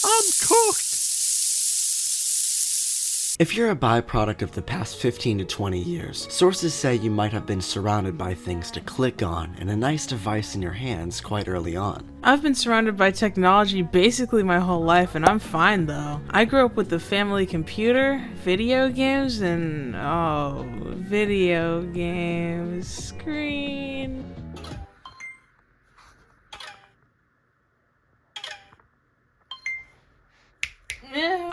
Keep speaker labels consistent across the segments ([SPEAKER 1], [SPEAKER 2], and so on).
[SPEAKER 1] I'm cooked! If you're a byproduct of the past 15 to 20 years, sources say you might have been surrounded by things to click on and a nice device in your hands quite early on.
[SPEAKER 2] I've been surrounded by technology basically my whole life, and I'm fine though. I grew up with the family computer, video games, and video games, screen.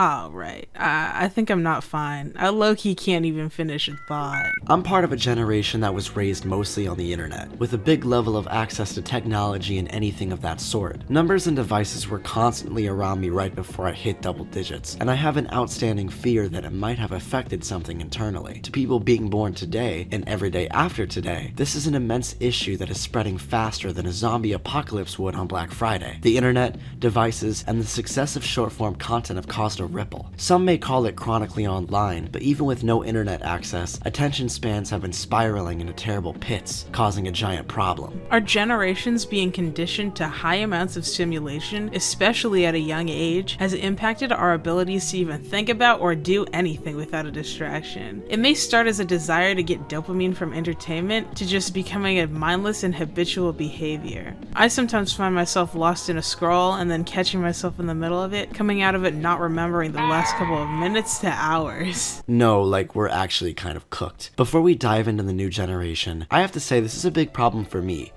[SPEAKER 2] Oh, right. I think I'm not fine. I low-key can't even finish a thought.
[SPEAKER 1] I'm part of a generation that was raised mostly on the internet, with a big level of access to technology and anything of that sort. Numbers and devices were constantly around me right before I hit double digits, and I have an outstanding fear that it might have affected something internally. To people being born today, and every day after today, this is an immense issue that is spreading faster than a zombie apocalypse would on Black Friday. The internet, devices, and the success of short-form content have caused a ripple. Some may call it chronically online, but even with no internet access, attention spans have been spiraling into terrible pits, causing a giant problem.
[SPEAKER 2] Our generations being conditioned to high amounts of stimulation, especially at a young age, has impacted our abilities to even think about or do anything without a distraction. It may start as a desire to get dopamine from entertainment to just becoming a mindless and habitual behavior. I sometimes find myself lost in a scroll and then catching myself in the middle of it, coming out of it not remembering the last couple of minutes to hours.
[SPEAKER 1] No, like we're actually kind of cooked. Before we dive into the new generation, I have to say this is a big problem for me.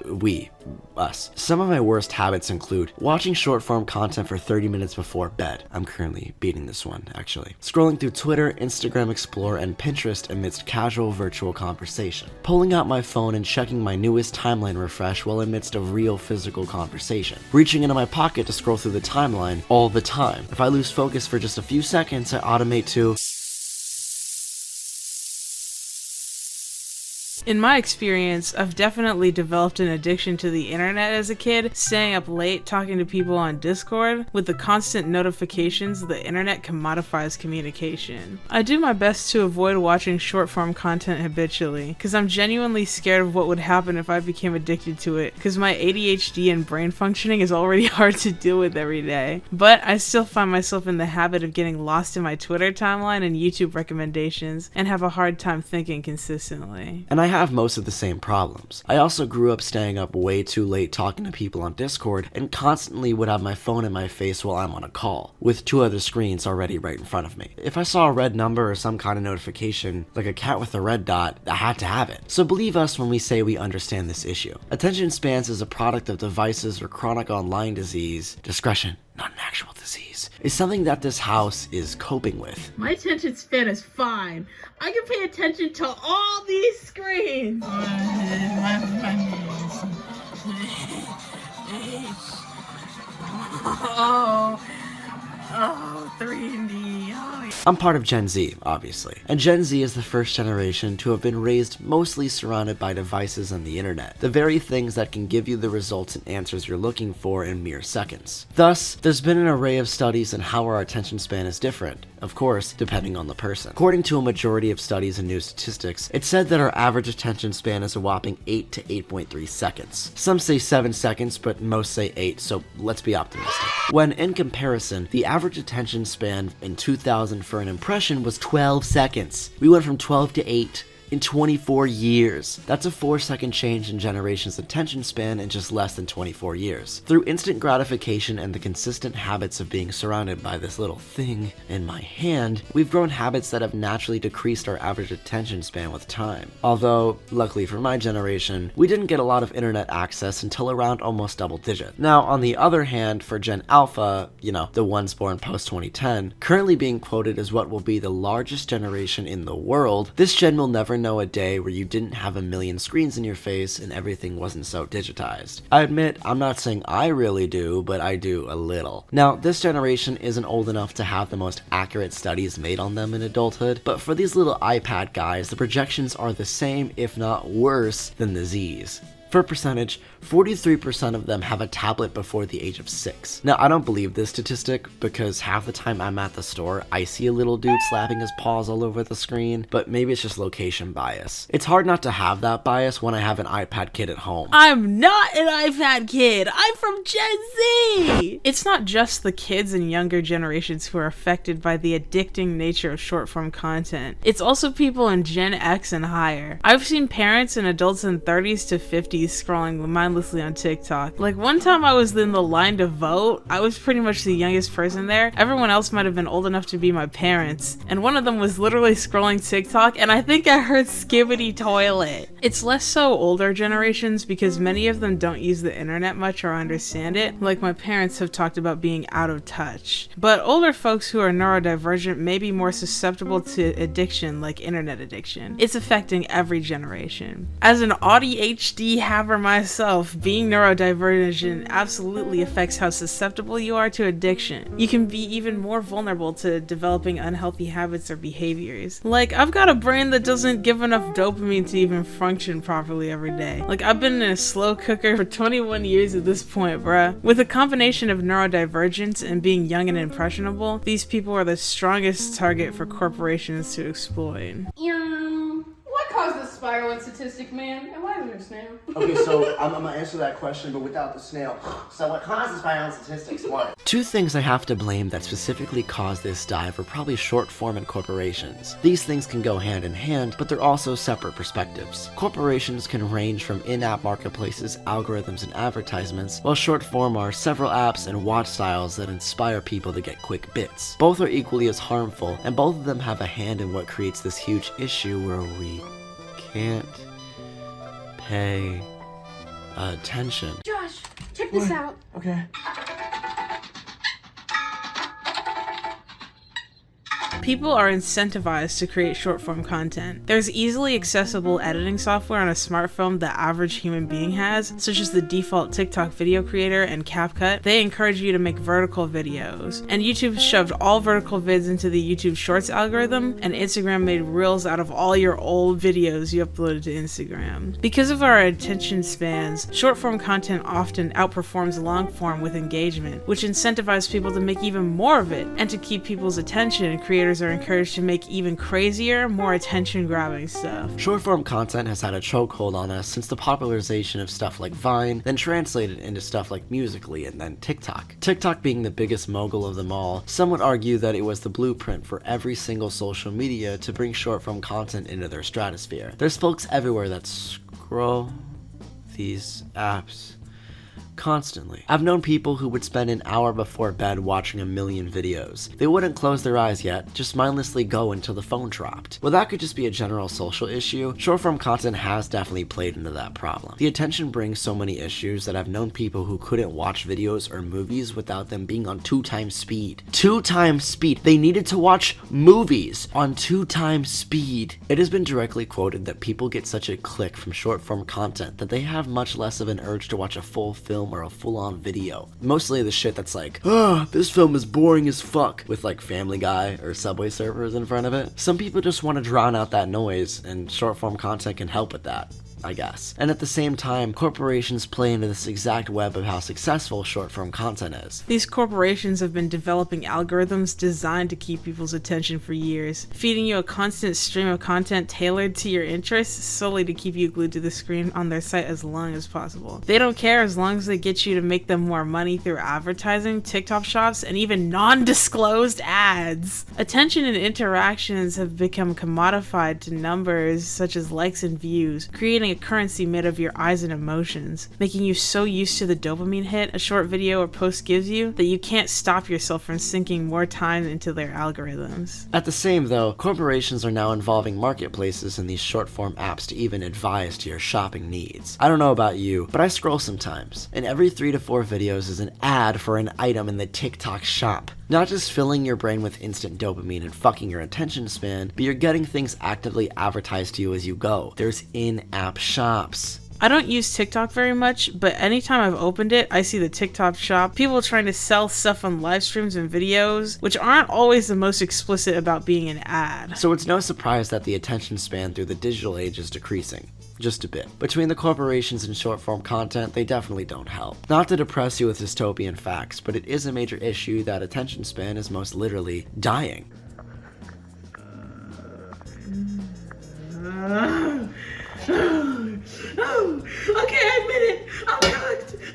[SPEAKER 1] Us. Some of my worst habits include watching short-form content for 30 minutes before bed. I'm currently beating this one, actually. Scrolling through Twitter, Instagram Explorer, and Pinterest amidst casual virtual conversation. Pulling out my phone and checking my newest timeline refresh while amidst a real physical conversation. Reaching into my pocket to scroll through the timeline all the time. If I lose focus for just a few seconds, I automate to...
[SPEAKER 2] In my experience, I've definitely developed an addiction to the internet as a kid, staying up late, talking to people on Discord. With the constant notifications, the internet commodifies communication. I do my best to avoid watching short-form content habitually, because I'm genuinely scared of what would happen if I became addicted to it, because my ADHD and brain functioning is already hard to deal with every day. But I still find myself in the habit of getting lost in my Twitter timeline and YouTube recommendations, and have a hard time thinking consistently.
[SPEAKER 1] And I have most of the same problems. I also grew up staying up way too late talking to people on Discord and constantly would have my phone in my face while I'm on a call, with two other screens already right in front of me. If I saw a red number or some kind of notification, like a cat with a red dot, I had to have it. So believe us when we say we understand this issue. Attention spans is a product of devices or chronic online disease. Discretion, not an actual disease, is something that this house is coping with.
[SPEAKER 2] My attention span is fine. I can pay attention to all these screens. Oh, 3D.
[SPEAKER 1] I'm part of Gen Z, obviously, and Gen Z is the first generation to have been raised mostly surrounded by devices and the internet, the very things that can give you the results and answers you're looking for in mere seconds. Thus, there's been an array of studies on how our attention span is different, of course, depending on the person. According to a majority of studies and new statistics, it's said that our average attention span is a whopping 8 to 8.3 seconds. Some say 7 seconds, but most say 8, so let's be optimistic. When, in comparison, the average attention span in 2000 for an impression was 12 seconds. We went from 12 to 8 in 24 years. That's a 4-second change in generation's attention span in just less than 24 years. Through instant gratification and the consistent habits of being surrounded by this little thing in my hand, we've grown habits that have naturally decreased our average attention span with time. Although, luckily for my generation, we didn't get a lot of internet access until around almost double digit. Now, on the other hand, for Gen Alpha, the ones born post 2010, currently being quoted as what will be the largest generation in the world, this gen will never know a day where you didn't have a million screens in your face and everything wasn't so digitized. I admit, I'm not saying I really do, but I do a little. Now, this generation isn't old enough to have the most accurate studies made on them in adulthood, but for these little iPad guys, the projections are the same, if not worse, than the Z's. For percentage, 43% of them have a tablet before the age of 6. Now, I don't believe this statistic because half the time I'm at the store, I see a little dude slapping his paws all over the screen, but maybe it's just location bias. It's hard not to have that bias when I have an iPad kid at home.
[SPEAKER 2] I'm not an iPad kid! I'm from Gen Z! It's not just the kids and younger generations who are affected by the addicting nature of short-form content. It's also people in Gen X and higher. I've seen parents and adults in 30s to 50s scrolling mindlessly on TikTok. Like one time I was in the line to vote, I was pretty much the youngest person there. Everyone else might have been old enough to be my parents. And one of them was literally scrolling TikTok and I think I heard Skibbity Toilet. It's less so older generations because many of them don't use the internet much or understand it. Like my parents have talked about being out of touch. But older folks who are neurodivergent may be more susceptible to addiction like internet addiction. It's affecting every generation. As an ADHD haver myself, being neurodivergent absolutely affects how susceptible you are to addiction. You can be even more vulnerable to developing unhealthy habits or behaviors. Like, I've got a brain that doesn't give enough dopamine to even function properly every day. Like, I've been in a slow cooker for 21 years at this point, bruh. With a combination of neurodivergence and being young and impressionable, these people are the strongest target for corporations to exploit.
[SPEAKER 3] What caused the spiral in statistic, man? And why is there a snail?
[SPEAKER 4] Okay, so I'm gonna answer that question, but without the snail. So what causes spiral in statistics? What?
[SPEAKER 1] Two things I have to blame that specifically caused this dive are probably short form and corporations. These things can go hand in hand, but they're also separate perspectives. Corporations can range from in-app marketplaces, algorithms, and advertisements, while short form are several apps and watch styles that inspire people to get quick bits. Both are equally as harmful, and both of them have a hand in what creates this huge issue where we can't pay attention.
[SPEAKER 3] Josh, check this out.
[SPEAKER 4] Okay.
[SPEAKER 2] People are incentivized to create short-form content. There's easily accessible editing software on a smartphone the average human being has, such as the default TikTok video creator and CapCut. They encourage you to make vertical videos. And YouTube shoved all vertical vids into the YouTube Shorts algorithm, and Instagram made Reels out of all your old videos you uploaded to Instagram. Because of our attention spans, short-form content often outperforms long-form with engagement, which incentivizes people to make even more of it, and to keep people's attention, creators are encouraged to make even crazier, more attention-grabbing stuff.
[SPEAKER 1] Short-form content has had a chokehold on us since the popularization of stuff like Vine, then translated into stuff like Musical.ly and then TikTok. TikTok being the biggest mogul of them all, some would argue that it was the blueprint for every single social media to bring short-form content into their stratosphere. There's folks everywhere that scroll these apps constantly. I've known people who would spend an hour before bed watching a million videos. They wouldn't close their eyes yet, just mindlessly go until the phone dropped. Well, that could just be a general social issue. Short-form content has definitely played into that problem. The attention brings so many issues that I've known people who couldn't watch videos or movies without them being on 2x speed. 2x speed! They needed to watch movies on 2x speed. It has been directly quoted that people get such a click from short-form content that they have much less of an urge to watch a full film or a full-on video. Mostly the shit that's like, this film is boring as fuck, with like Family Guy or Subway Surfers in front of it. Some people just want to drown out that noise, and short-form content can help with that, I guess. And at the same time, corporations play into this exact web of how successful short-form content is.
[SPEAKER 2] These corporations have been developing algorithms designed to keep people's attention for years, feeding you a constant stream of content tailored to your interests solely to keep you glued to the screen on their site as long as possible. They don't care as long as they get you to make them more money through advertising, TikTok shops, and even non-disclosed ads. Attention and interactions have become commodified to numbers such as likes and views, creating a currency made of your eyes and emotions, making you so used to the dopamine hit a short video or post gives you that you can't stop yourself from sinking more time into their algorithms.
[SPEAKER 1] At the same though, corporations are now involving marketplaces in these short-form apps to even advise to your shopping needs. I don't know about you, but I scroll sometimes, and every 3 to 4 videos is an ad for an item in the TikTok shop. Not just filling your brain with instant dopamine and fucking your attention span, but you're getting things actively advertised to you as you go. There's in-app shops.
[SPEAKER 2] I don't use TikTok very much, but anytime I've opened it, I see the TikTok shop, people trying to sell stuff on live streams and videos, which aren't always the most explicit about being an ad.
[SPEAKER 1] So it's no surprise that the attention span through the digital age is decreasing. just a bit. Between the corporations and short-form content, they definitely don't help. Not to depress you with dystopian facts, but it is a major issue that attention span is most literally dying.
[SPEAKER 2] Okay, I admit it.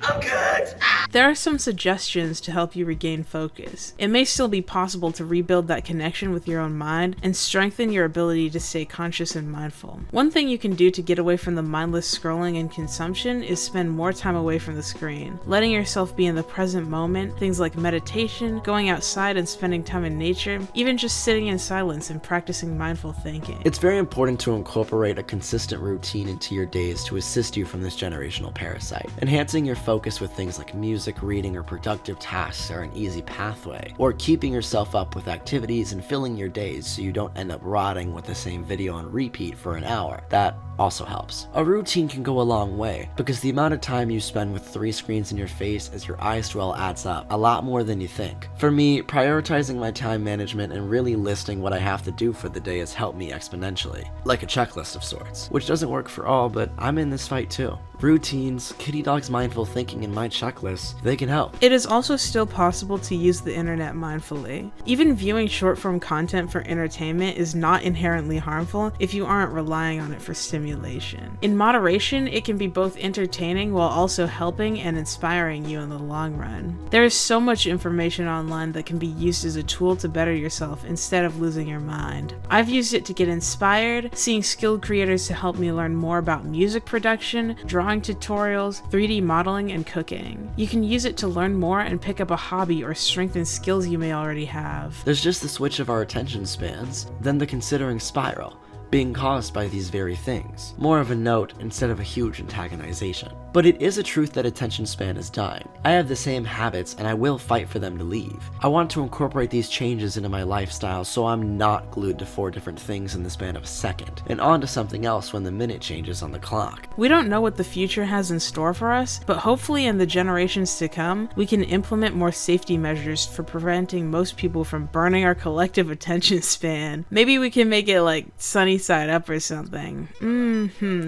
[SPEAKER 2] I'm cooked. There are some suggestions to help you regain focus. It may still be possible to rebuild that connection with your own mind and strengthen your ability to stay conscious and mindful. One thing you can do to get away from the mindless scrolling and consumption is spend more time away from the screen. Letting yourself be in the present moment, things like meditation, going outside and spending time in nature, even just sitting in silence and practicing mindful thinking.
[SPEAKER 1] It's very important to incorporate a consistent routine into your days to assist you from this generational parasite. Enhancing your focus with things like music, reading, or productive tasks are an easy pathway, or keeping yourself up with activities and filling your days so you don't end up rotting with the same video on repeat for an hour. That also helps. A routine can go a long way, because the amount of time you spend with 3 screens in your face as your eyes swell adds up a lot more than you think. For me, prioritizing my time management and really listing what I have to do for the day has helped me exponentially, like a checklist of sorts, which doesn't work for all, but I'm in this fight too. Routines, Kitty Dog's mindful thinking, and my checklist, they can help.
[SPEAKER 2] It is also still possible to use the internet mindfully. Even viewing short-form content for entertainment is not inherently harmful if you aren't relying on it for stimulation. In moderation, it can be both entertaining while also helping and inspiring you in the long run. There is so much information online that can be used as a tool to better yourself instead of losing your mind. I've used it to get inspired, seeing skilled creators to help me learn more about music production, drawing tutorials, 3D modeling, and cooking. You can use it to learn more and pick up a hobby or strengthen skills you may already have.
[SPEAKER 1] There's just the switch of our attention spans, then the considering spiral, being caused by these very things. More of a note instead of a huge antagonization. But it is a truth that attention span is dying. I have the same habits and I will fight for them to leave. I want to incorporate these changes into my lifestyle so I'm not glued to 4 different things in the span of a second, and on to something else when the minute changes on the clock.
[SPEAKER 2] We don't know what the future has in store for us, but hopefully in the generations to come, we can implement more safety measures for preventing most people from burning our collective attention span. Maybe we can make it like sunny side up or something.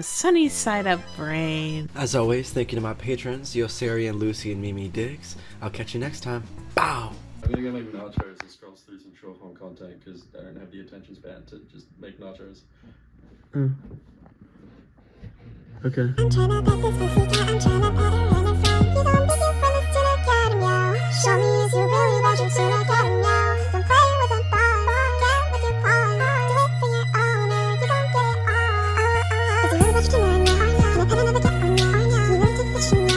[SPEAKER 2] Sunny side up brain.
[SPEAKER 1] As always, thank you to my patrons, Yoseri and Lucy and Mimi Diggs. I'll catch you next time. Bow!
[SPEAKER 5] I'm gonna go make nachos and scroll through some short form content because I don't have the attention span to just make nachos.
[SPEAKER 1] Okay.
[SPEAKER 6] I'm tryna get this for I'm tryna